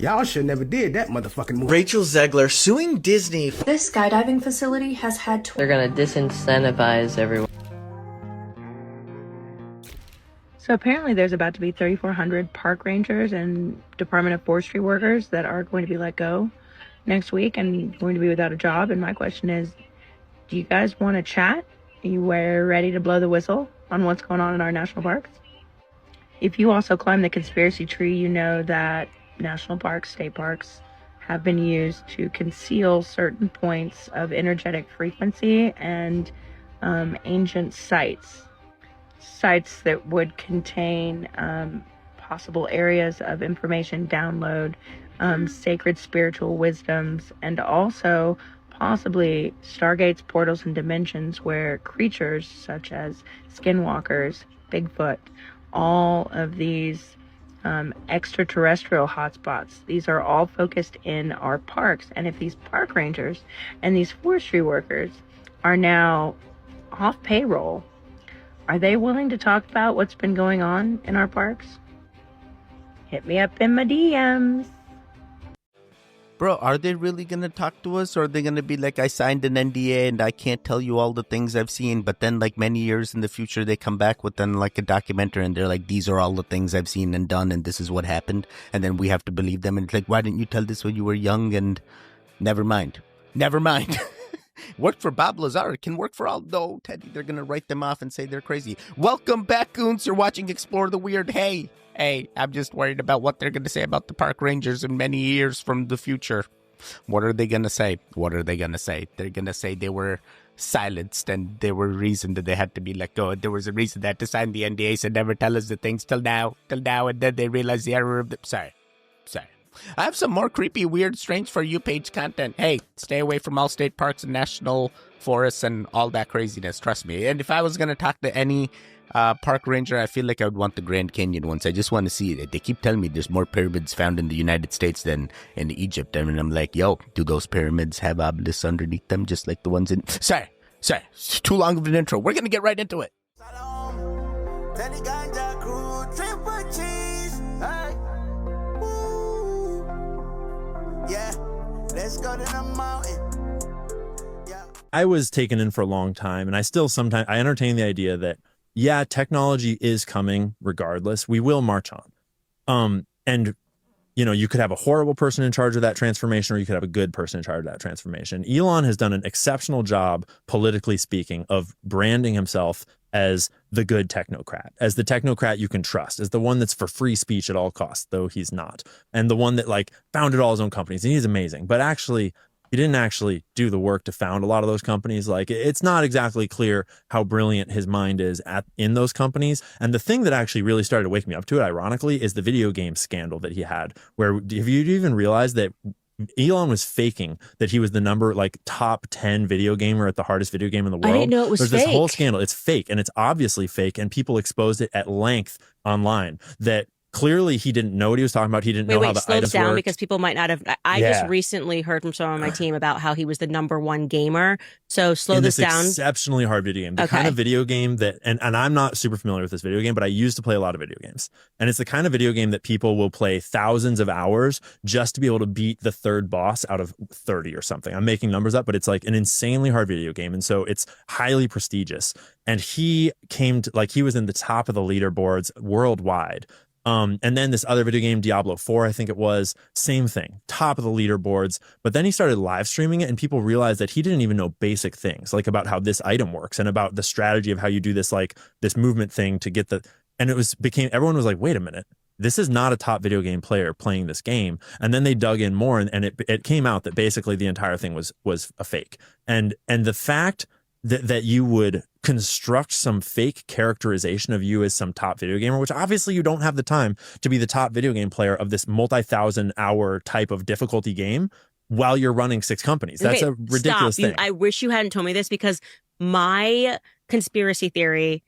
Y'all should never did that motherfucking movie. Rachel Zegler suing Disney. This skydiving facility has had They're gonna disincentivize everyone. So apparently there's about to be 3,400 park rangers and Department of Forestry workers that are going to be let go next week and going to be without a job. And my question is, do you guys want to chat? Are you ready to blow the whistle on what's going on in our national parks? If you also climb the conspiracy tree, you know that national parks, state parks, have been used to conceal certain points of energetic frequency and ancient sites that would contain possible areas of information download, sacred spiritual wisdoms, and also possibly stargates, portals, and dimensions where creatures such as skinwalkers, Bigfoot, all of these extraterrestrial hotspots, these are all focused in our parks. And if these park rangers and these forestry workers are now off payroll, are they willing to talk about what's been going on in our parks? Hit me up in my DMs. Bro, are they really going to talk to us? Or are they going to be like, I signed an NDA and I can't tell you all the things I've seen. But then like many years in the future, they come back with then like a documentary and they're like, these are all the things I've seen and done. And this is what happened. And then we have to believe them. And it's like, why didn't you tell this when you were young? And never mind. Never mind. Worked for Bob Lazar. It can work for all. No, Teddy, they're going to write them off and say they're crazy. Welcome back, goons. You're watching Explore the Weird. Hey, I'm just worried about what they're going to say about the park rangers in many years from the future. What are they going to say? What are they going to say? They're going to say they were silenced and there were a reason that they had to be let go. And there was a reason they had to sign the NDAs and never tell us the things till now. And then they realized the error of the... Sorry. I have some more creepy, weird, strange For You page content. Hey, stay away from all state parks and national forests and all that craziness. Trust me. And if I was going to talk to any park ranger, I feel like I would want the Grand Canyon ones. I just want to see it. They keep telling me there's more pyramids found in the United States than in Egypt. I mean, I'm like, yo, do those pyramids have obelisks underneath them just like the ones in... Sorry. It's too long of an intro. We're going to get right into it. Yeah, let's go to the mountain. Yeah. I was taken in for a long time, and I still sometimes I entertain the idea that, yeah, technology is coming regardless. We will march on. And you know, you could have a horrible person in charge of that transformation, or you could have a good person in charge of that transformation. Elon has done an exceptional job, politically speaking, of branding himself as the good technocrat, as the technocrat you can trust, as the one that's for free speech at all costs, though he's not, and the one that like founded all his own companies. And he's amazing, but actually he didn't actually do the work to found a lot of those companies. Like, it's not exactly clear how brilliant his mind is in those companies. And the thing that actually really started to wake me up to it, ironically, is the video game scandal that he had, where have you even realized that Elon was faking that he was the top 10 video gamer at the hardest video game in the world? I didn't know it was There's fake. This whole scandal. It's fake, and it's obviously fake, and people exposed it at length online that clearly he didn't know what he was talking about. He didn't know how the slow items down worked. Because people might not have. I just recently heard from someone on my team about how he was the #1 gamer. So slow this down. Exceptionally hard video game. The kind of video game that, and I'm not super familiar with this video game, but I used to play a lot of video games. And it's the kind of video game that people will play thousands of hours just to be able to beat the third boss out of 30 or something. I'm making numbers up, but it's like an insanely hard video game. And so it's highly prestigious. And he he was in the top of the leaderboards worldwide. And then this other video game, Diablo 4, I think it was, same thing, top of the leaderboards. But then he started live streaming it, and people realized that he didn't even know basic things, like about how this item works and about the strategy of how you do this, like this movement thing to get and everyone was like, wait a minute, this is not a top video game player playing this game. And then they dug in more, and it came out that basically the entire thing was a fake. And the fact that you would construct some fake characterization of you as some top video gamer, which obviously you don't have the time to be the top video game player of this multi-thousand-hour type of difficulty game while you're running 6 companies. That's a ridiculous thing. I wish you hadn't told me this, because my conspiracy theory,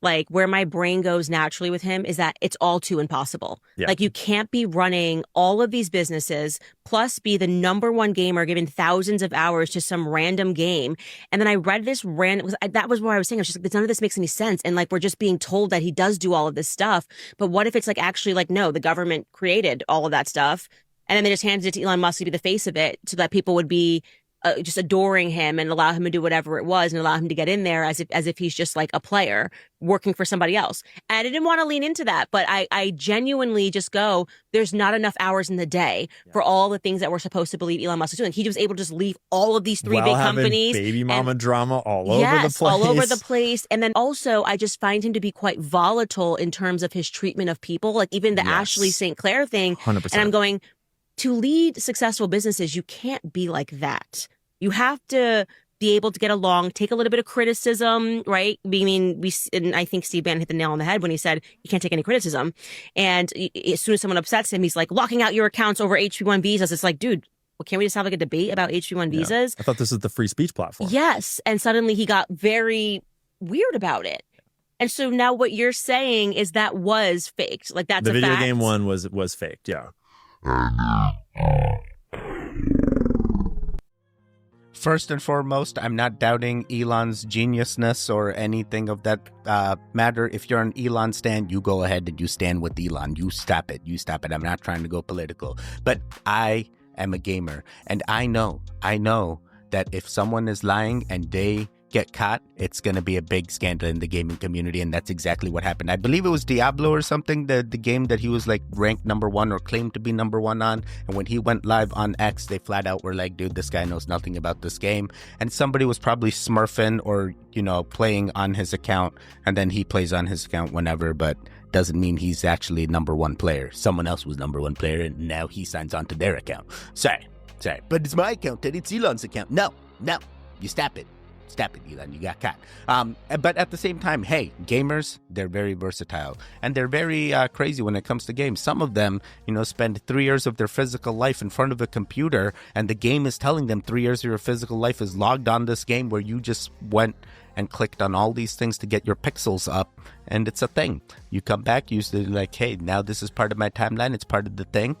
like where my brain goes naturally with him, is that it's all too impossible. Yeah. Like, you can't be running all of these businesses plus be the #1 gamer giving thousands of hours to some random game. And then I read this that was what I was saying. I was just like, none of this makes any sense. And like, we're just being told that he does do all of this stuff. But what if it's like actually like, no, the government created all of that stuff And then they just handed it to Elon Musk to be the face of it so that people would be just adoring him and allow him to do whatever it was and allow him to get in there as if he's just like a player working for somebody else. And I didn't want to lean into that, but I genuinely just go, there's not enough hours in the day for all the things that we're supposed to believe Elon Musk is doing. He was able to just leave all of these three big companies. Baby mama drama all over the place. All over the place. And then also, I just find him to be quite volatile in terms of his treatment of people. Like even the Ashley St. Clair thing. 100%. And I'm going, to lead successful businesses, you can't be like that. You have to be able to get along, take a little bit of criticism, right? And I think Steve Bannon hit the nail on the head when he said you can't take any criticism. And as soon as someone upsets him, he's like locking out your accounts over H-1B visas. It's like, dude, well, can't we just have like a debate about H-1B visas? I thought this was the free speech platform. Yes. And suddenly he got very weird about it. And so now what you're saying is that was faked. Like that's the a video fact. game one was faked. Yeah. First and foremost, I'm not doubting Elon's geniusness or anything of that matter. If you're an Elon stan, you go ahead and you stand with Elon. You stop it. You stop it. I'm not trying to go political. But I am a gamer. And I know that if someone is lying and they get caught, it's going to be a big scandal in the gaming community, and that's exactly what happened. I believe it was Diablo or something, the game that he was like ranked #1 or claimed to be #1 on, and when he went live on X, they flat out were like, dude, this guy knows nothing about this game, and somebody was probably smurfing or, you know, playing on his account, and then he plays on his account whenever, but doesn't mean he's actually #1 player. Someone else was #1 player, and now he signs on to their account. Sorry, but it's my account, and it's Elon's account. No, you stop it. Stop it, Elon, you got caught. But at the same time, hey, gamers, they're very versatile. And they're very crazy when it comes to games. Some of them, you know, spend 3 years of their physical life in front of a computer, and the game is telling them 3 years of your physical life is logged on this game where you just went and clicked on all these things to get your pixels up, and it's a thing. You come back, you say like, hey, now this is part of my timeline, it's part of the thing.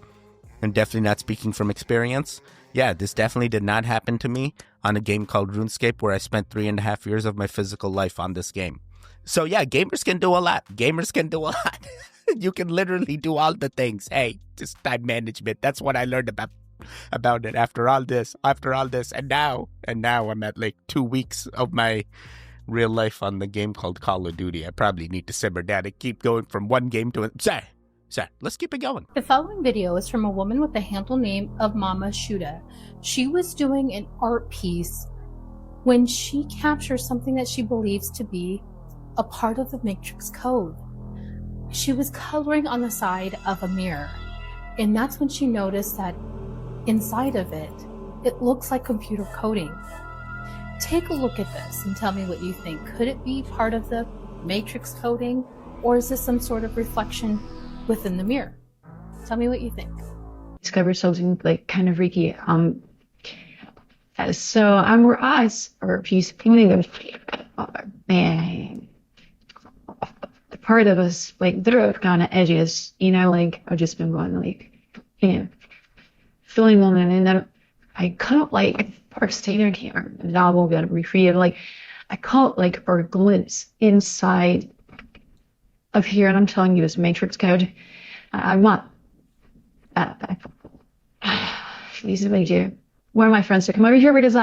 And definitely not speaking from experience. Yeah, this definitely did not happen to me on a game called RuneScape where I spent 3.5 years of my physical life on this game. So yeah, gamers can do a lot. You can literally do all the things. Hey, just time management. That's what I learned about it after all this. And now I'm at like 2 weeks of my real life on the game called Call of Duty. I probably need to simmer down and keep going from one game to another. So let's keep it going. The following video is from a woman with the handle name of Mama Shuda. She was doing an art piece when she captures something that she believes to be a part of the Matrix code. She was coloring on the side of a mirror, and that's when she noticed that inside of it, it looks like computer coding. Take a look at this and tell me what you think. Could it be part of the Matrix coding, or is this some sort of reflection within the mirror? Tell me what you think. Discovered something like kind of freaky. So our eyes are a piece of painting of man. The part of us like they're kind of edges, you know, like I've just been going like, you know, feeling them, and then I caught like our standard here. The novel got to recreate like I caught like our glimpse inside of here, and I'm telling you, it's Matrix code. I'm not. These are my dear. One of my friends to come over here because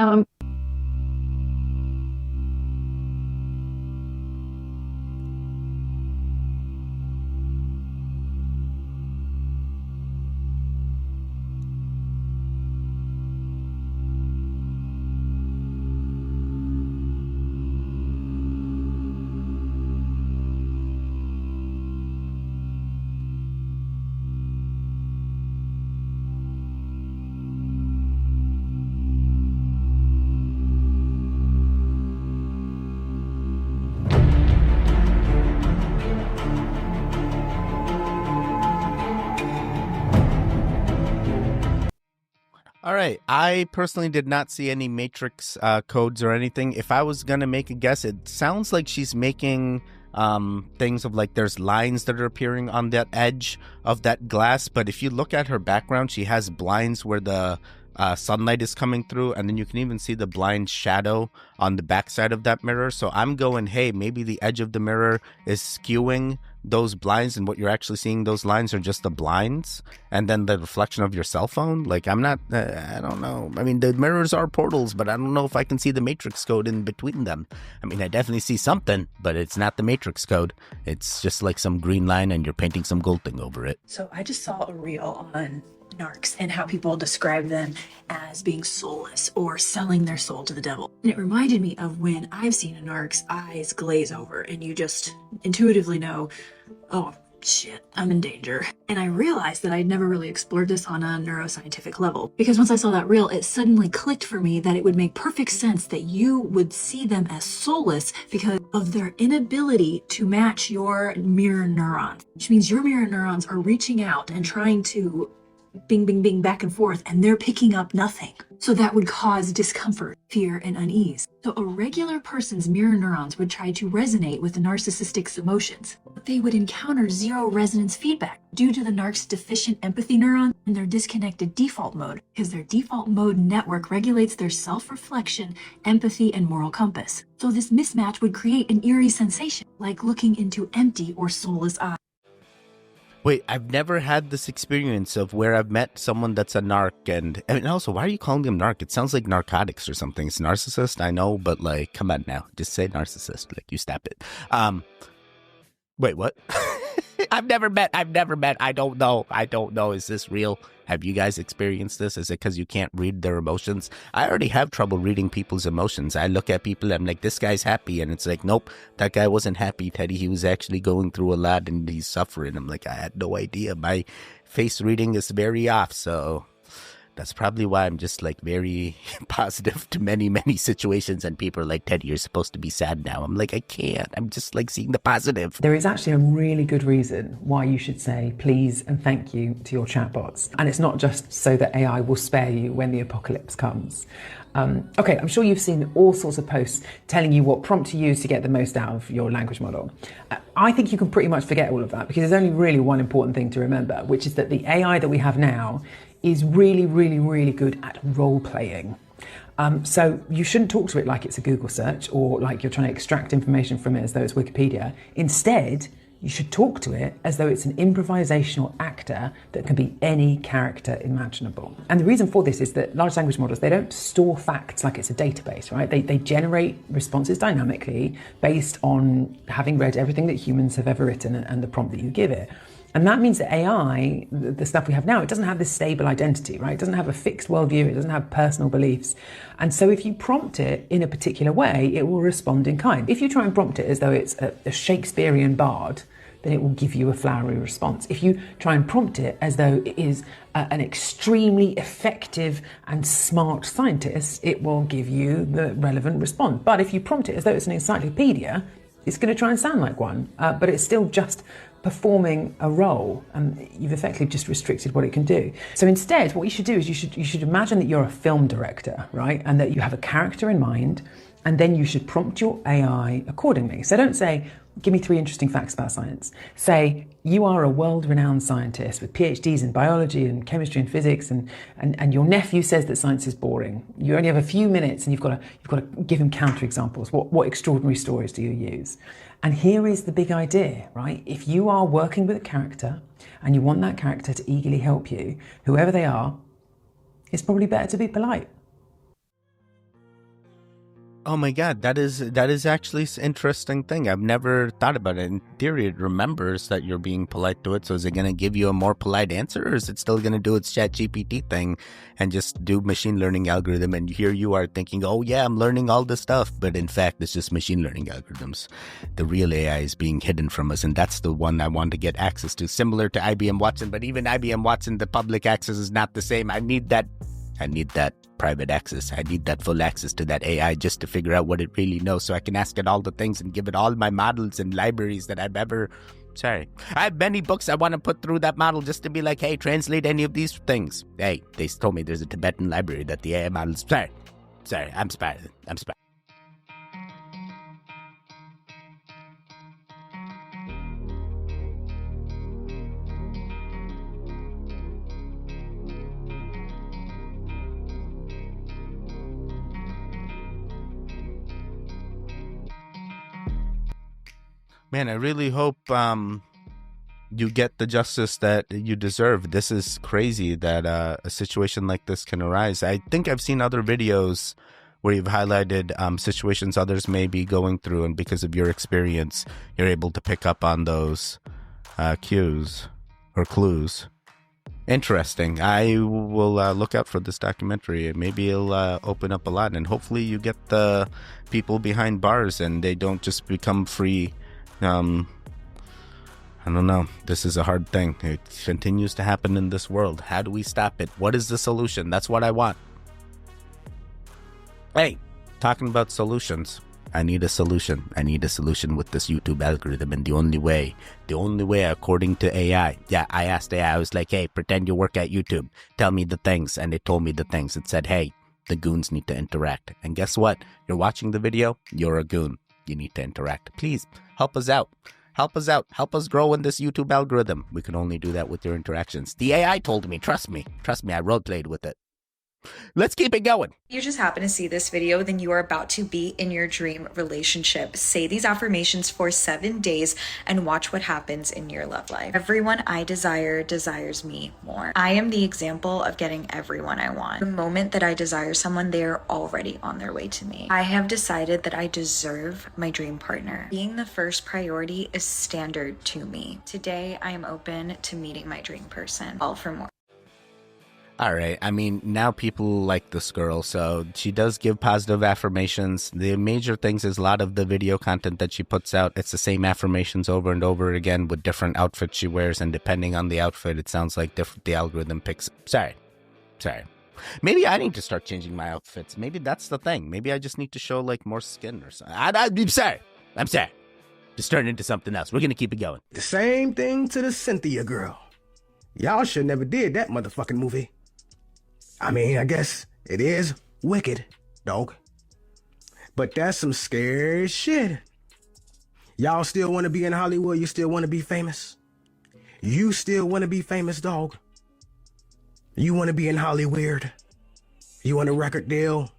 All right. I personally did not see any Matrix codes or anything. If I was going to make a guess, it sounds like she's making things of like there's lines that are appearing on that edge of that glass. But if you look at her background, she has blinds where the sunlight is coming through, and then you can even see the blind shadow on the backside of that mirror. So I'm going, hey, maybe the edge of the mirror is skewing those blinds and what you're actually seeing, those lines are just the blinds and then the reflection of your cell phone? Like, I'm not, I don't know. I mean, the mirrors are portals, but I don't know if I can see the matrix code in between them. I mean, I definitely see something, but it's not the matrix code. It's just like some green line and you're painting some gold thing over it. So I just saw a reel on narcs and how people describe them as being soulless or selling their soul to the devil. And it reminded me of when I've seen a narc's eyes glaze over and you just intuitively know, oh shit, I'm in danger. And I realized that I'd never really explored this on a neuroscientific level, because once I saw that reel, it suddenly clicked for me that it would make perfect sense that you would see them as soulless because of their inability to match your mirror neurons, which means your mirror neurons are reaching out and trying to bing, bing, bing, back and forth, and they're picking up nothing. So that would cause discomfort, fear, and unease. So a regular person's mirror neurons would try to resonate with the narcissistic's emotions, but they would encounter zero resonance feedback due to the narc's deficient empathy neuron and their disconnected default mode, because their default mode network regulates their self-reflection, empathy, and moral compass. So this mismatch would create an eerie sensation, like looking into empty or soulless eyes. Wait, I've never had this experience of where I've met someone that's a narc, and also, why are you calling them narc? It sounds like narcotics or something. It's narcissist, I know, but like, come on now, just say narcissist, like, you stop it. Wait, what? I've never met, I don't know, is this real? Have you guys experienced this? Is it because you can't read their emotions? I already have trouble reading people's emotions. I look at people, I'm like, this guy's happy, and it's like, nope, that guy wasn't happy, Teddy. He was actually going through a lot, and he's suffering. I'm like, I had no idea. My face reading is very off, so that's probably why I'm just like very positive to many, many situations, and people are like, Teddy, you're supposed to be sad now. I'm like, I can't. I'm just like seeing the positive. There is actually a really good reason why you should say please and thank you to your chatbots. And it's not just so that AI will spare you when the apocalypse comes. Okay, I'm sure you've seen all sorts of posts telling you what prompt to use to get the most out of your language model. I think you can pretty much forget all of that, because there's only really one important thing to remember, which is that the AI that we have now is really, really, really good at role playing. So you shouldn't talk to it like it's a Google search or like you're trying to extract information from it as though it's Wikipedia. Instead, you should talk to it as though it's an improvisational actor that can be any character imaginable. And the reason for this is that large language models, they don't store facts like it's a database, right? They generate responses dynamically based on having read everything that humans have ever written and the prompt that you give it. And that means that AI, the stuff we have now, it doesn't have this stable identity, right? It doesn't have a fixed worldview, it doesn't have personal beliefs. And so if you prompt it in a particular way, it will respond in kind. If you try and prompt it as though it's a Shakespearean bard, then it will give you a flowery response. If you try and prompt it as though it is an extremely effective and smart scientist, it will give you the relevant response. But if you prompt it as though it's an encyclopedia, it's going to try and sound like one, but it's still just performing a role, and you've effectively just restricted what it can do. So instead, what you should do is you should imagine that you're a film director, right? And that you have a character in mind, and then you should prompt your AI accordingly. So don't say, give me 3 interesting facts about science. Say, you are a world-renowned scientist with PhDs in biology and chemistry and physics, and your nephew says that science is boring. You only have a few minutes, and you've got to give him counterexamples. What extraordinary stories do you use? And here is the big idea, right? If you are working with a character and you want that character to eagerly help you, whoever they are, it's probably better to be polite. Oh my God, that is actually an interesting thing. I've never thought about it. In theory, it remembers that you're being polite to it. So is it going to give you a more polite answer, or is it still going to do its ChatGPT thing and just do machine learning algorithm? And here you are thinking, oh yeah, I'm learning all this stuff. But in fact, it's just machine learning algorithms. The real AI is being hidden from us. And that's the one I want to get access to, similar to IBM Watson. But even IBM Watson, the public access is not the same. I need that private access. I need that full access to that AI just to figure out what it really knows, so I can ask it all the things and give it all my models and libraries that I've ever... I have many books I want to put through that model just to be like, hey, translate any of these things. Hey, they told me there's a Tibetan library that the AI models... Sorry, I'm spy. Man, I really hope you get the justice that you deserve. This is crazy that a situation like this can arise. I think I've seen other videos where you've highlighted situations others may be going through, and because of your experience, you're able to pick up on those cues or clues. Interesting. I will look out for this documentary. Maybe it'll open up a lot, and hopefully you get the people behind bars and they don't just become free. I don't know. This is a hard thing. It continues to happen in this world. How do we stop it? What is the solution? That's what I want. Hey, talking about solutions. I need a solution. I need a solution with this YouTube algorithm, and the only way according to AI. Yeah, I asked AI, I was like, hey, pretend you work at YouTube. Tell me the things. And it told me the things. It said, hey, the goons need to interact. And guess what? You're watching the video. You're a goon. You need to interact. Please, help us out. Help us out. Help us grow in this YouTube algorithm. We can only do that with your interactions. The AI told me. Trust me. Trust me. I role-played with it. Let's keep it going. You just happen to see this video, then you are about to be in your dream relationship. Say these affirmations for 7 days and watch what happens in your love life. Everyone I desire desires me more. I am the example of getting everyone I want. The moment that I desire someone, they are already on their way to me. I have decided that I deserve my dream partner. Being the first priority is standard to me. Today, I am open to meeting my dream person. All for more. All right. I mean, now people like this girl, so she does give positive affirmations. The major things is a lot of the video content that she puts out, it's the same affirmations over and over again with different outfits she wears, and depending on the outfit, it sounds like the algorithm picks. Sorry. Maybe I need to start changing my outfits. Maybe that's the thing. Maybe I just need to show like more skin or something. I'm sorry. Just turn into something else. We're going to keep it going. The same thing to the Cynthia girl. Y'all should never did that motherfucking movie. I mean, I guess it is wicked, dog. But that's some scary shit. Y'all still want to be in Hollywood? You still want to be famous? You still want to be famous, dog? You want to be in Hollywood? You want a record deal?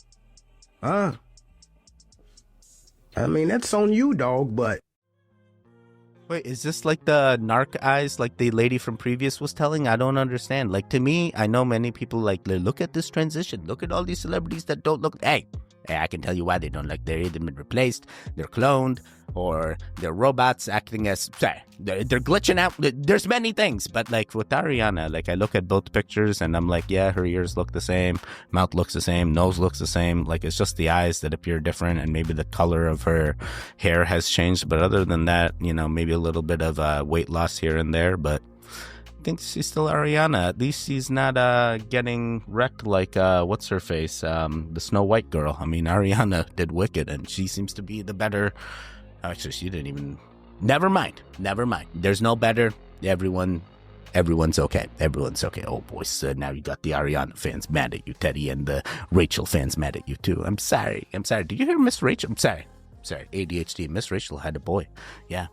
Huh? I mean, that's on you, dog, but... Wait, is this like the Narc eyes like the lady from previous was telling? I don't understand. Like, to me, I know many people like, look at this transition. Look at all these celebrities that don't look... Hey, I can tell you why they don't. Like, they're either been replaced, they're cloned, or they're robots acting as... Sorry, they're glitching out. There's many things. But like with Ariana, like I look at both pictures and I'm like, yeah, her ears look the same, mouth looks the same, nose looks the same. Like, it's just the eyes that appear different, and maybe the color of her hair has changed. But other than that, you know, maybe a little bit of weight loss here and there. But I think she's still Ariana. At least she's not getting wrecked like what's her face, the Snow White girl. I mean, Ariana did Wicked, and she seems to be the better. Actually, she didn't even. Never mind. There's no better. Everyone's okay. Everyone's okay. Oh boy, so now you got the Ariana fans mad at you, Teddy, and the Rachel fans mad at you too. I'm sorry. Do you hear Miss Rachel? I'm sorry. ADHD. Miss Rachel had a boy. Yeah.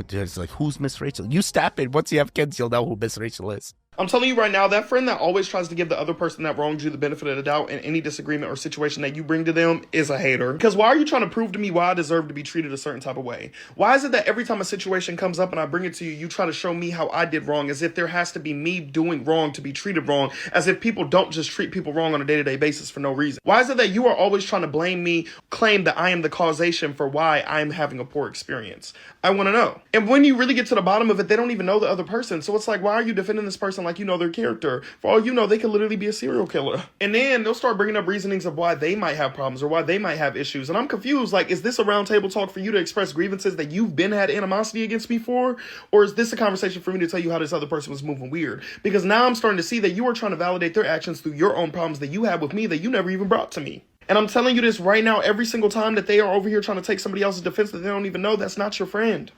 It's like, who's Miss Rachel? You stop it. Once you have kids, you'll know who Miss Rachel is. I'm telling you right now, that friend that always tries to give the other person that wronged you the benefit of the doubt in any disagreement or situation that you bring to them is a hater. Because why are you trying to prove to me why I deserve to be treated a certain type of way? Why is it that every time a situation comes up and I bring it to you, you try to show me how I did wrong, as if there has to be me doing wrong to be treated wrong, as if people don't just treat people wrong on a day-to-day basis for no reason? Why is it that you are always trying to blame me, claim that I am the causation for why I'm having a poor experience? I want to know. And when you really get to the bottom of it, they don't even know the other person. So it's like, why are you defending this person like you know their character? For all you know, they could literally be a serial killer. And then they'll start bringing up reasonings of why they might have problems or why they might have issues. And I'm confused. Like, is this a round table talk for you to express grievances that you've been had animosity against me for? Or is this a conversation for me to tell you how this other person was moving weird? Because now I'm starting to see that you are trying to validate their actions through your own problems that you have with me that you never even brought to me. And I'm telling you this right now, every single time that they are over here trying to take somebody else's defense that they don't even know, that's not your friend.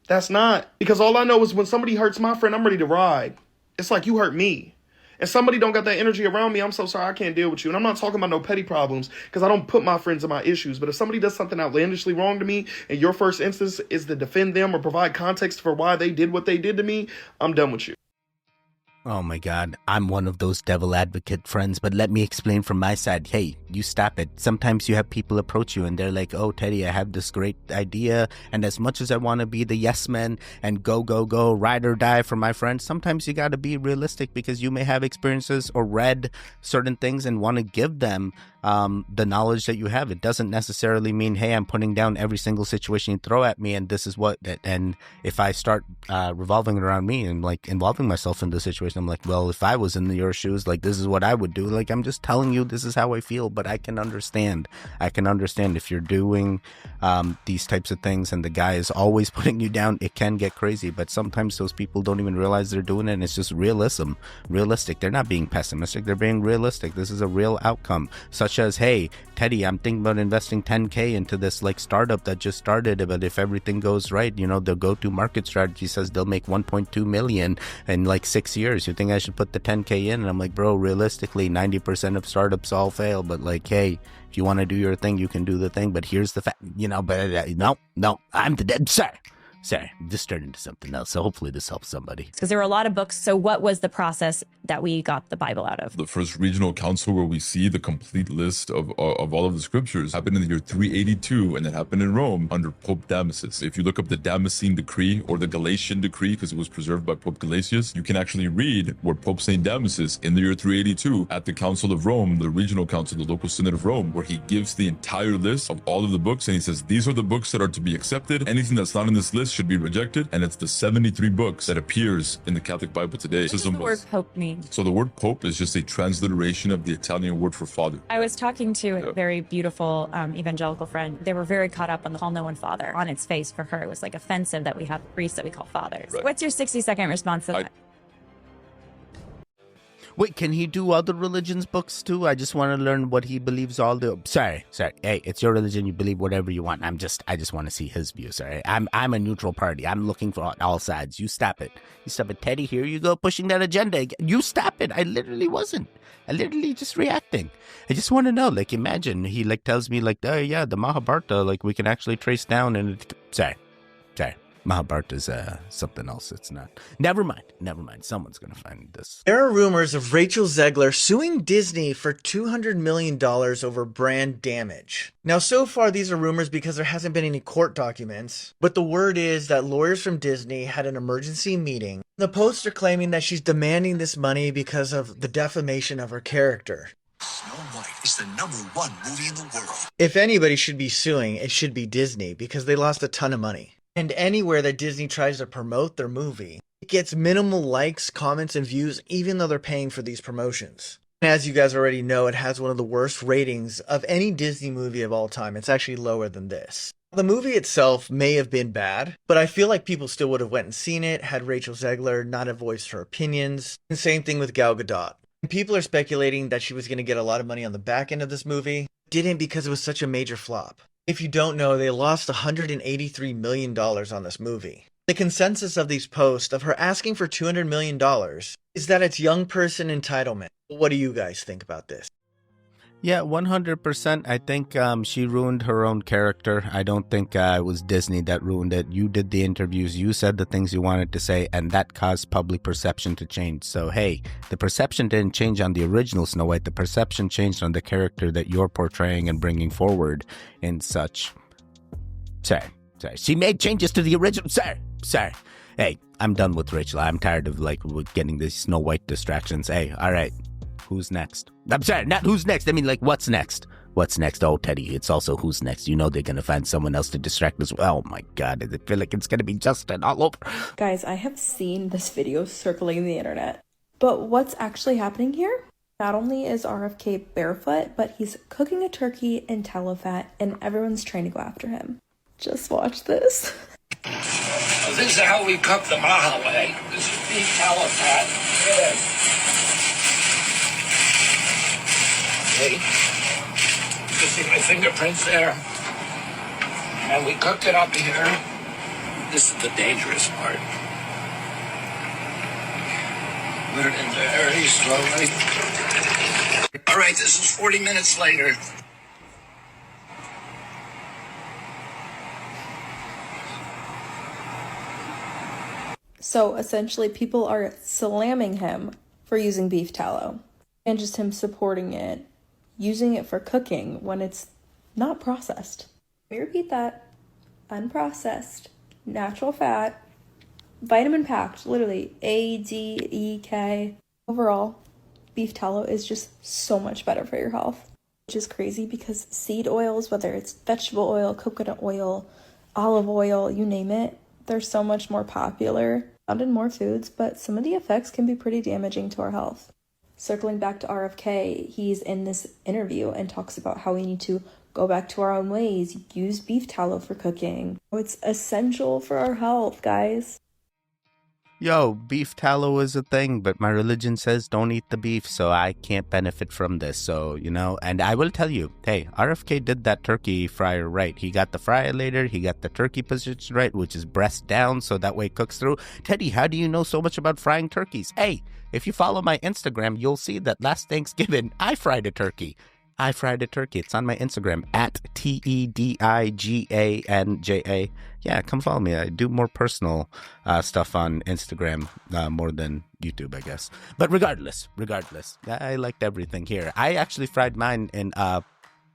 That's not. Because all I know is when somebody hurts my friend, I'm ready to ride. It's like you hurt me. And somebody don't got that energy around me, I'm so sorry, I can't deal with you. And I'm not talking about no petty problems, because I don't put my friends in my issues. But if somebody does something outlandishly wrong to me, and your first instance is to defend them or provide context for why they did what they did to me, I'm done with you. Oh my God, I'm one of those devil advocate friends, but let me explain from my side. Hey, you stop it. Sometimes you have people approach you and they're like, oh, Teddy, I have this great idea. And as much as I want to be the yes man and go, ride or die for my friends, sometimes you got to be realistic because you may have experiences or read certain things and want to give them the knowledge that you have. It doesn't necessarily mean, hey, I'm putting down every single situation you throw at me and this is what, and if I start revolving it around me and like involving myself in the situation, I'm like, well, if I was in your shoes, like this is what I would do. Like, I'm just telling you, this is how I feel, but I can understand if you're doing these types of things and the guy is always putting you down, it can get crazy, but sometimes those people don't even realize they're doing it and it's just realistic. They're not being pessimistic, they're being realistic. This is a real outcome, such as, hey, Teddy, I'm thinking about investing 10K into this like startup that just started, but if everything goes right, you know, the go-to market strategy says they'll make 1.2 million in like 6 years. You think I should put the 10K in? And I'm like, bro, realistically 90% of startups all fail, but like, hey, if you want to do your thing, you can do the thing, but here's the fact, you know, but no, I'm the dead Sorry, this turned into something else, so hopefully this helps somebody. Because there were a lot of books. So what was the process that we got the Bible out of? The first regional council where we see the complete list of all of the scriptures happened in the year 382, and it happened in Rome under Pope Damasus. If you look up the Damascene Decree or the Galatian Decree, because it was preserved by Pope Gelasius, you can actually read where Pope St. Damasus in the year 382 at the Council of Rome, the regional council, the local synod of Rome, where he gives the entire list of all of the books, and he says, these are the books that are to be accepted. Anything that's not in this list should be rejected, and it's the 73 books that appears in the Catholic Bible today. What does the word Pope mean? So the word Pope is just a transliteration of the Italian word for father. I was talking to a very beautiful evangelical friend. They were very caught up on the call no one father. On its face, for her, it was like offensive that we have priests that we call fathers. Right. What's your 60-second response to that? Wait, can he do other religions' books too? I just want to learn what he believes all the... Sorry. Hey, it's your religion. You believe whatever you want. I just want to see his view. Sorry. I'm a neutral party. I'm looking for all sides. You stop it. Teddy, here you go pushing that agenda again. You stop it. I literally wasn't. I literally just reacting. I just want to know, like, imagine he like tells me like, oh yeah, the Mahabharata, like we can actually trace down and it... Sorry. Mahabharata is something else. It's not. Never mind. Someone's going to find this. There are rumors of Rachel Zegler suing Disney for $200 million over brand damage. Now, so far, these are rumors because there hasn't been any court documents, but the word is that lawyers from Disney had an emergency meeting. The posts are claiming that she's demanding this money because of the defamation of her character. Snow White is the #1 movie in the world. If anybody should be suing, it should be Disney because they lost a ton of money. And anywhere that Disney tries to promote their movie, it gets minimal likes, comments, and views, even though they're paying for these promotions. And as you guys already know, it has one of the worst ratings of any Disney movie of all time. It's actually lower than this. The movie itself may have been bad, but I feel like people still would have went and seen it had Rachel Zegler not have voiced her opinions. And same thing with Gal Gadot. And people are speculating that she was going to get a lot of money on the back end of this movie. Didn't because it was such a major flop. If you don't know, they lost $183 million on this movie. The consensus of these posts of her asking for $200 million is that it's young person entitlement. What do you guys think about this? Yeah, 100%. I think she ruined her own character. I don't think it was Disney that ruined it. You did the interviews, you said the things you wanted to say, and that caused public perception to change. So, hey, the perception didn't change on the original Snow White. The perception changed on the character that you're portraying and bringing forward and such. Sorry. She made changes to the original. Sorry. Hey, I'm done with Rachel. I'm tired of with getting these Snow White distractions. Hey, all right. Who's next? I'm sorry, not who's next. I mean, what's next? What's next? Oh, Teddy, it's also who's next. You know they're going to find someone else to distract as well. Oh, my God. I feel like it's going to be Justin all over. Guys, I have seen this video circulating the internet. But what's actually happening here? Not only is RFK barefoot, but he's cooking a turkey in tallow fat, and everyone's trying to go after him. Just watch this. This is how we cook the Maha way. This is beef tallow fat. Yeah. See? You can see my fingerprints there. And we cooked it up here. This is the dangerous part. Put it in there very slowly. All right, this is 40 minutes later. So essentially, people are slamming him for using beef tallow and just him supporting it, using it for cooking when it's not processed. Let me repeat that. Unprocessed, natural fat, vitamin packed, literally ADEK. Overall, beef tallow is just so much better for your health, which is crazy because seed oils, whether it's vegetable oil, coconut oil, olive oil, you name it, they're so much more popular, found in more foods, but some of the effects can be pretty damaging to our health. Circling back to RFK, he's in this interview and talks about how we need to go back to our own ways, use beef tallow for cooking. It's essential for our health, guys. Yo, beef tallow is a thing, but my religion says don't eat the beef, so I can't benefit from this. So, you know, and I will tell you, hey, RFK did that turkey fryer right. He got the fryer later, he got the turkey position right, which is breast down, so that way it cooks through. Teddy, how do you know so much about frying turkeys? Hey, if you follow my Instagram, you'll see that last Thanksgiving, I fried a turkey. It's on my Instagram, at TEDIGANJA. Yeah, come follow me. I do more personal stuff on Instagram more than YouTube, I guess. But regardless, I liked everything here. I actually fried mine in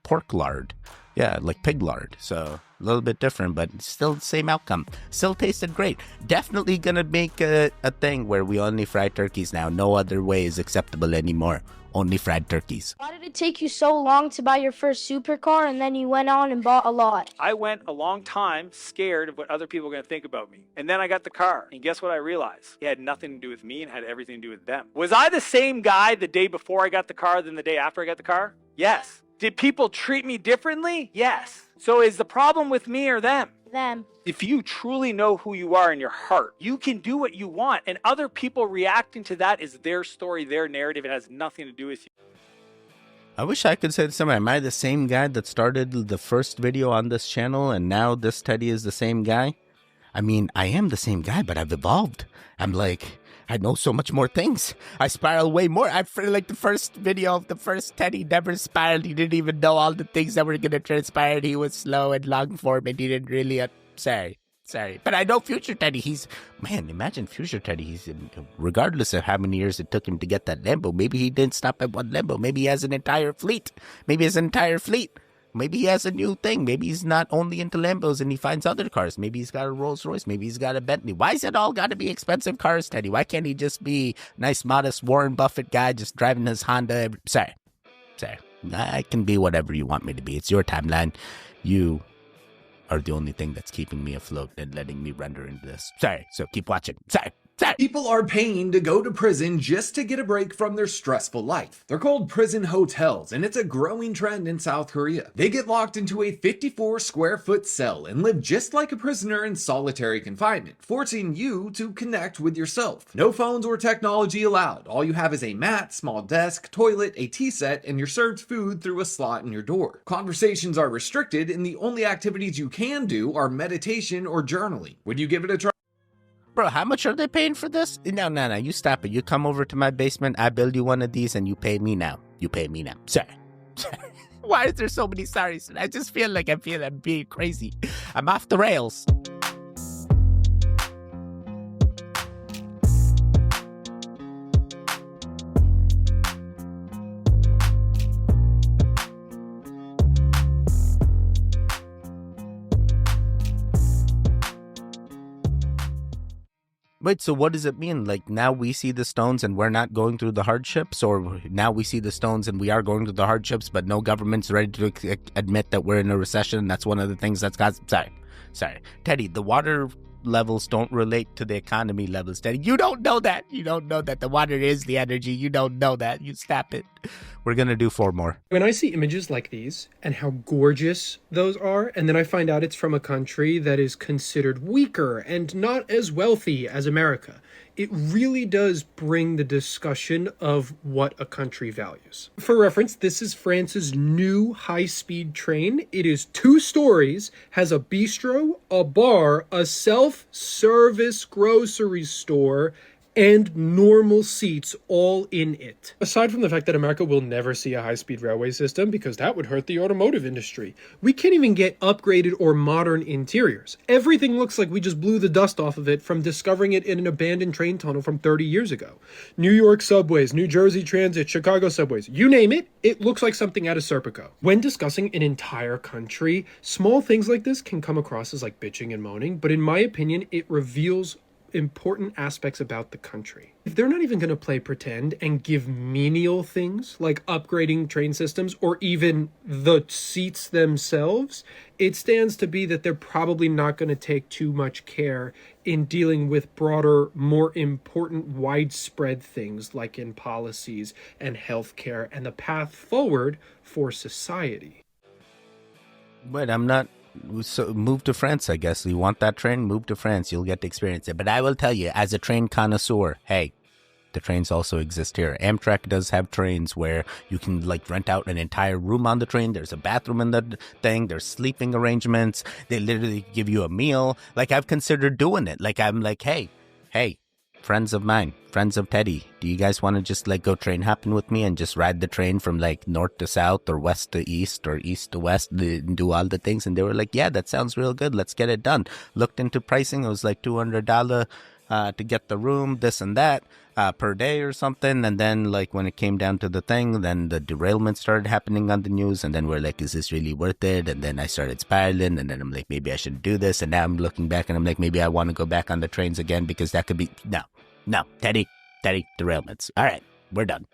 pork lard. Yeah, like pig lard. So a little bit different, but still the same outcome. Still tasted great. Definitely gonna make a thing where we only fry turkeys now. No other way is acceptable anymore. Only fried turkeys. Why did it take you so long to buy your first supercar and then you went on and bought a lot? I went a long time scared of what other people were going to think about me. And then I got the car. And guess what I realized? It had nothing to do with me and had everything to do with them. Was I the same guy the day before I got the car than the day after I got the car? Yes. Did people treat me differently? Yes. So is the problem with me or them? Them. If you truly know who you are in your heart, you can do what you want, and other people reacting to that is their story, their narrative. It has nothing to do with you. I wish I could say the same. Am I the same guy that started the first video on this channel and now this Teddy is the same guy? I mean, I am the same guy, but I've evolved. I'm like, I know so much more things. I spiral way more. I feel like the first video of the first Teddy never spiraled. He didn't even know all the things that were going to transpire. He was slow and long form and he didn't really... Sorry. But I know future Teddy. Man, imagine future Teddy. He's, regardless of how many years it took him to get that Lambo, maybe he didn't stop at one Lambo. Maybe he has an entire fleet. Maybe he has a new thing. Maybe he's not only into Lambos and he finds other cars. Maybe he's got a Rolls Royce. Maybe he's got a Bentley. Why is it all got to be expensive cars, Teddy? Why can't he just be a nice, modest Warren Buffett guy just driving his Honda? Sorry. I can be whatever you want me to be. It's your timeline. You are the only thing that's keeping me afloat and letting me render into this. Sorry, so keep watching. Sorry. People are paying to go to prison just to get a break from their stressful life. They're called prison hotels, and it's a growing trend in South Korea. They get locked into a 54 square foot cell and live just like a prisoner in solitary confinement, forcing you to connect with yourself. No phones or technology allowed. All you have is a mat, small desk, toilet, a tea set, and you're served food through a slot in your door. Conversations are restricted, and the only activities you can do are meditation or journaling. Would you give it a try? Bro, how much are they paying for this? No, you stop it. You come over to my basement, I build you one of these, and you pay me now. Sorry. Why is there so many sorries? I just feel like I'm being crazy. I'm off the rails. Wait, so what does it mean? Like, now we see the stones and we're not going through the hardships? Or now we see the stones and we are going through the hardships, but no government's ready to admit that we're in a recession? That's one of the things that's got... Sorry. Teddy, the water levels don't relate to the economy levels, Teddy. You don't know that. The water is the energy. You don't know that. You stop it. We're going to do 4 more. When I see images like these and how gorgeous those are, and then I find out it's from a country that is considered weaker and not as wealthy as America, it really does bring the discussion of what a country values. For reference, this is France's new high-speed train. It is 2 stories, has a bistro, a bar, a self-service grocery store, and normal seats all in it. Aside from the fact that America will never see a high-speed railway system because that would hurt the automotive industry, we can't even get upgraded or modern interiors. Everything looks like we just blew the dust off of it from discovering it in an abandoned train tunnel from 30 years ago. New York subways, New Jersey Transit, Chicago subways, you name it, it looks like something out of Serpico. When discussing an entire country, small things like this can come across as like bitching and moaning, but in my opinion, it reveals important aspects about the country. If they're not even going to play pretend and give menial things like upgrading train systems or even the seats themselves, it stands to be that they're probably not going to take too much care in dealing with broader, more important, widespread things like in policies and healthcare and the path forward for society. But I'm not. So move to France, I guess. You want that train? Move to France. You'll get to experience it. But I will tell you, as a train connoisseur, hey, the trains also exist here. Amtrak does have trains where you can like rent out an entire room on the train. There's a bathroom in the thing. There's sleeping arrangements. They literally give you a meal. Like, I've considered doing it. Like, I'm like, hey, friends of mine, friends of Teddy, do you guys want to just like go train hopping with me and just ride the train from like north to south or west to east or east to west and do all the things? And they were like, yeah, that sounds real good. Let's get it done. Looked into pricing. It was like $200 to get the room, this and that per day or something. And then like when it came down to the thing, then the derailment started happening on the news. And then we're like, is this really worth it? And then I started spiraling. And then I'm like, maybe I shouldn't do this. And now I'm looking back and I'm like, maybe I want to go back on the trains again because that could be no, Teddy, derailments. All right, we're done.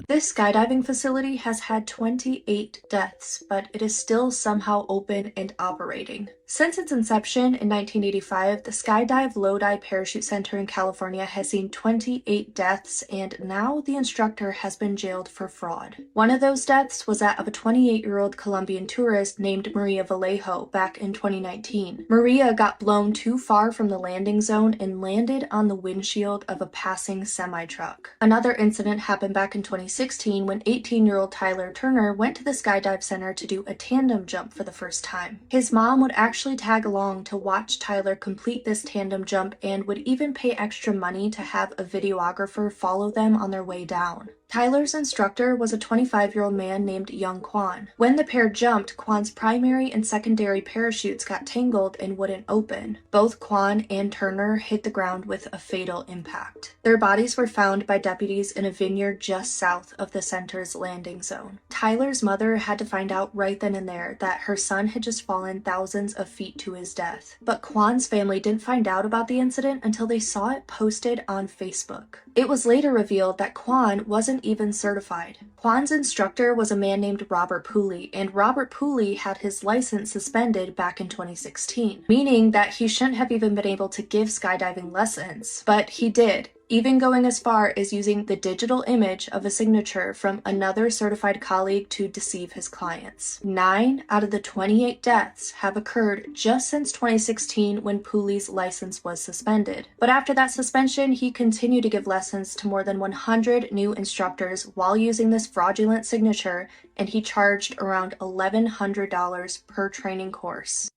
This skydiving facility has had 28 deaths, but it is still somehow open and operating. Since its inception in 1985, the Skydive Lodi Parachute Center in California has seen 28 deaths, and now the instructor has been jailed for fraud. One of those deaths was that of a 28-year-old Colombian tourist named Maria Vallejo back in 2019. Maria got blown too far from the landing zone and landed on the windshield of a passing semi-truck. Another incident happened back in 2016 when 18-year-old Tyler Turner went to the Skydive Center to do a tandem jump for the first time. His mom would actually tag along to watch Tyler complete this tandem jump and would even pay extra money to have a videographer follow them on their way down. Tyler's instructor was a 25-year-old man named Young Kwan. When the pair jumped, Kwan's primary and secondary parachutes got tangled and wouldn't open. Both Kwan and Turner hit the ground with a fatal impact. Their bodies were found by deputies in a vineyard just south of the center's landing zone. Tyler's mother had to find out right then and there that her son had just fallen thousands of feet to his death. But Kwan's family didn't find out about the incident until they saw it posted on Facebook. It was later revealed that Kwan wasn't even certified. Kwan's instructor was a man named Robert Pooley, and Robert Pooley had his license suspended back in 2016, meaning that he shouldn't have even been able to give skydiving lessons. But he did, even going as far as using the digital image of a signature from another certified colleague to deceive his clients. 9 out of the 28 deaths have occurred just since 2016 when Pooley's license was suspended. But after that suspension, he continued to give lessons to more than 100 new instructors while using this fraudulent signature, and he charged around $1,100 per training course.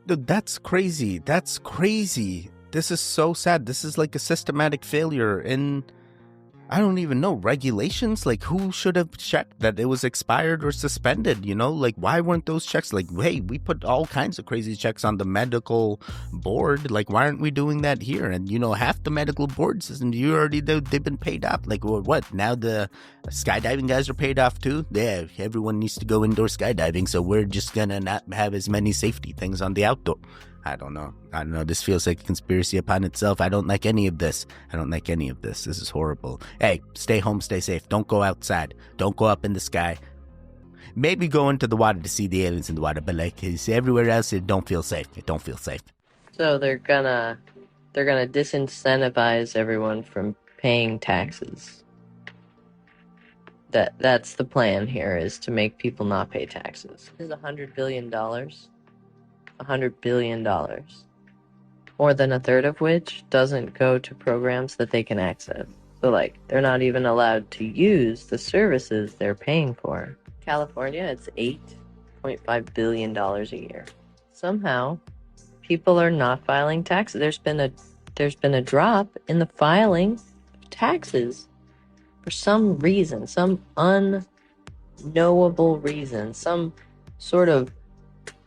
Dude, that's crazy. This is so sad. This is like a systematic failure in, I don't even know, regulations. Like, who should have checked that it was expired or suspended? You know, like, why weren't those checks? Like, hey, we put all kinds of crazy checks on the medical board. Like, why aren't we doing that here? And, you know, half the medical board system, they've been paid off. Like, what? Now the skydiving guys are paid off too? Yeah, everyone needs to go indoor skydiving. So we're just gonna not have as many safety things on the outdoor. I don't know. This feels like a conspiracy upon itself. I don't like any of this. This is horrible. Hey, stay home, stay safe. Don't go outside. Don't go up in the sky. Maybe go into the water to see the aliens in the water, but like everywhere else, it don't feel safe. So they're gonna disincentivize everyone from paying taxes. That's the plan here, is to make people not pay taxes. This is $100 billion. $100 billion. More than a third of which doesn't go to programs that they can access. So, like, they're not even allowed to use the services they're paying for. California, it's $8.5 billion a year. Somehow, people are not filing taxes. There's been a there's been a drop in the filing of taxes for some reason, some unknowable reason, some sort of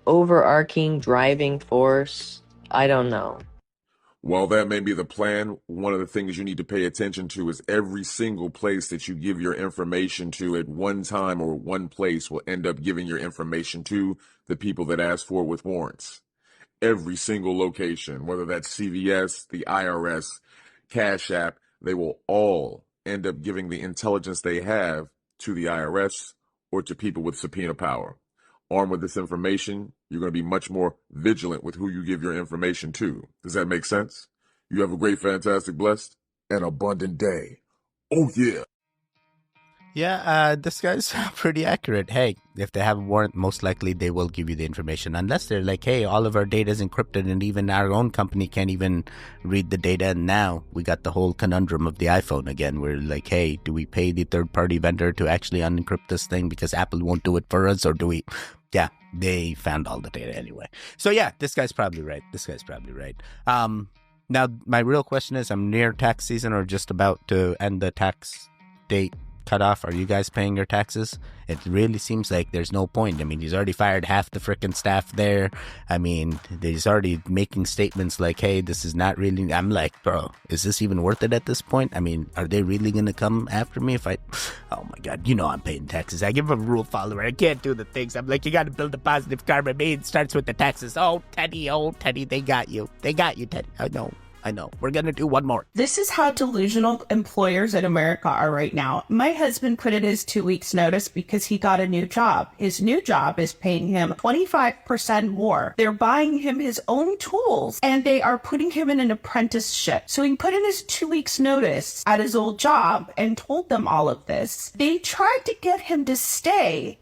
overarching driving force. I don't know. While that may be the plan, one of the things you need to pay attention to is every single place that you give your information to at one time or one place will end up giving your information to the people that ask for it with warrants. Every single location, whether that's CVS, the IRS, Cash App, they will all end up giving the intelligence they have to the IRS or to people with subpoena power. Armed with this information, you're going to be much more vigilant with who you give your information to. Does that make sense? You have a great, fantastic, blessed, and abundant day. Oh, yeah. Yeah, this guy's pretty accurate. Hey, if they have a warrant, most likely they will give you the information. Unless they're like, hey, all of our data is encrypted and even our own company can't even read the data. And now we got the whole conundrum of the iPhone again. We're like, hey, do we pay the third-party vendor to actually unencrypt this thing because Apple won't do it for us? Or do we... Yeah, they found all the data anyway. So yeah, this guy's probably right. Now, my real question is, I'm near tax season or just about to end the tax date cutoff. Are you guys paying your taxes? It really seems like there's no point. I mean, he's already fired half the freaking staff there. I mean, he's already making statements like, hey, this is not really... I'm like, bro, is this even worth it at this point? I mean, are they really going to come after me if I... Oh my God, you know I'm paying taxes. I give a rule follower. I can't do the things. I'm like, you got to build a positive karma. Maybe it starts with the taxes. Oh, Teddy, they got you. They got you, Teddy. I know. We're going to do one more. This is how delusional employers in America are right now. My husband put in his 2 weeks notice because he got a new job. His new job is paying him 25% more. They're buying him his own tools and they are putting him in an apprenticeship. So he put in his 2 weeks notice at his old job and told them all of this. They tried to get him to stay,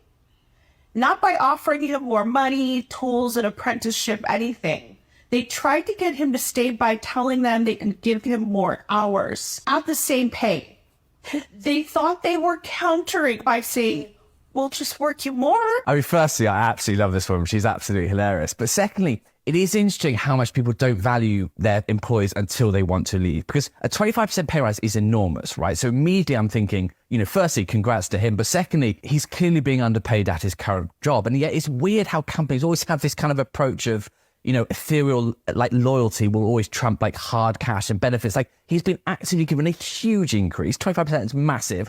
not by offering him more money, tools, an apprenticeship, anything. They tried to get him to stay by telling them they could give him more hours at the same pay. They thought they were countering by saying, we'll just work you more. I mean, firstly, I absolutely love this woman. She's absolutely hilarious. But secondly, it is interesting how much people don't value their employees until they want to leave. Because a 25% pay rise is enormous, right? So immediately I'm thinking, firstly, congrats to him. But secondly, he's clearly being underpaid at his current job. And yet it's weird how companies always have this kind of approach of, ethereal, like loyalty will always trump like hard cash and benefits. Like he's been actively given a huge increase. 25% is massive,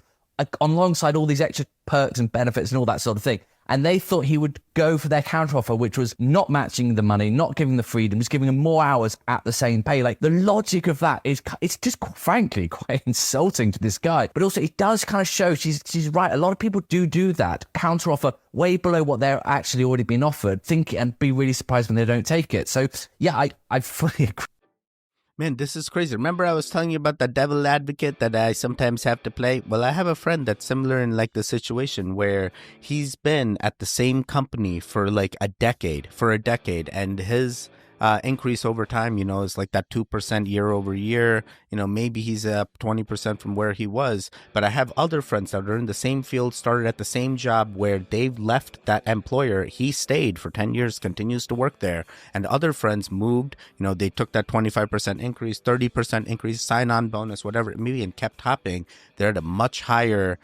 alongside all these extra perks and benefits and all that sort of thing. And they thought he would go for their counteroffer, which was not matching the money, not giving the freedom, just giving him more hours at the same pay. Like the logic of that it's just frankly quite insulting to this guy. But also it does kind of show she's right. A lot of people do that counteroffer way below what they're actually already been offered, think and be really surprised when they don't take it. So yeah, I fully agree. Man, this is crazy. Remember I was telling you about the devil advocate that I sometimes have to play? Well, I have a friend that's similar in like the situation where he's been at the same company for like a decade, and his increase over time, is like that 2% year over year. Maybe he's up 20% from where he was. But I have other friends that are in the same field, started at the same job where they've left that employer. He stayed for 10 years, continues to work there. And other friends moved, they took that 25% increase, 30% increase, sign-on bonus, whatever it may be, and kept hopping. They're at a much higher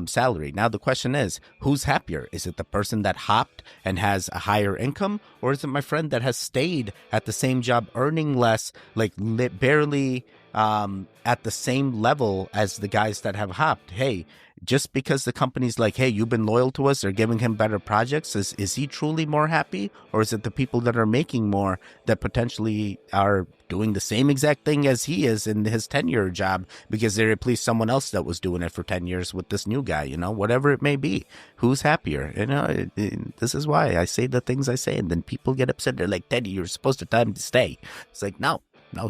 salary. Now the question is, who's happier? Is it the person that hopped and has a higher income, or is it my friend that has stayed at the same job earning less, like barely at the same level as the guys that have hopped? Hey, just because the company's like, hey, you've been loyal to us, they're giving him better projects, is he truly more happy? Or is it the people that are making more that potentially are doing the same exact thing as he is in his 10-year job because they replaced someone else that was doing it for 10 years with this new guy, whatever it may be? Who's happier? This is why I say the things I say, and then people get upset. They're like, Teddy, you're supposed to tell him to stay. It's like, no,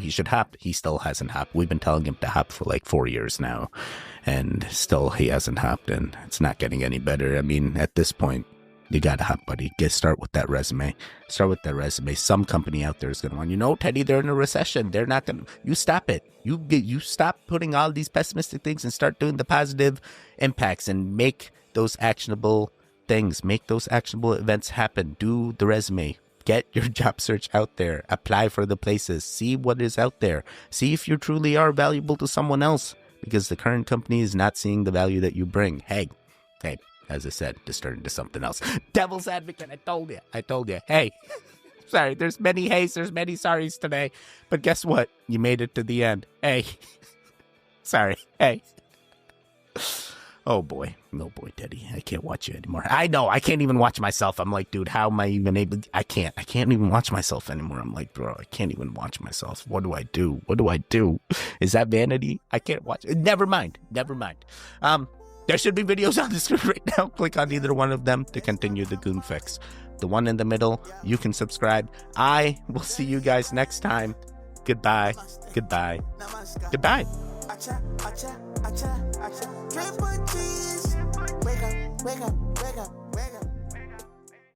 he should hop. He still hasn't hopped. We've been telling him to hop for like 4 years now, and still he hasn't hopped, and it's not getting any better. I mean, at this point, you gotta hop, buddy. Start with that resume. Some company out there is gonna want, Teddy, they're in a recession. They're not gonna. You stop it. You stop putting all these pessimistic things and start doing the positive impacts and make those actionable things. Make those actionable events happen. Do the resume. Get your job search out there. Apply for the places. See what is out there. See if you truly are valuable to someone else, because the current company is not seeing the value that you bring. Hey, as I said, just turn into something else. Devil's advocate, I told you. Hey, sorry, there's many hays, there's many sorries today. But guess what? You made it to the end. Hey, sorry, hey. Oh boy, Teddy, I can't watch you anymore. I know, I can't even watch myself. I'm like, dude, how am I even able? I can't even watch myself anymore. I'm like, bro, I can't even watch myself. What do I do? Is that vanity? I can't watch it. Never mind. There should be videos on the screen right now. Click on either one of them to continue the Goon Fix. The one in the middle, you can subscribe. I will see you guys next time. Goodbye. Triple G's. Wake up, wake up, wake up.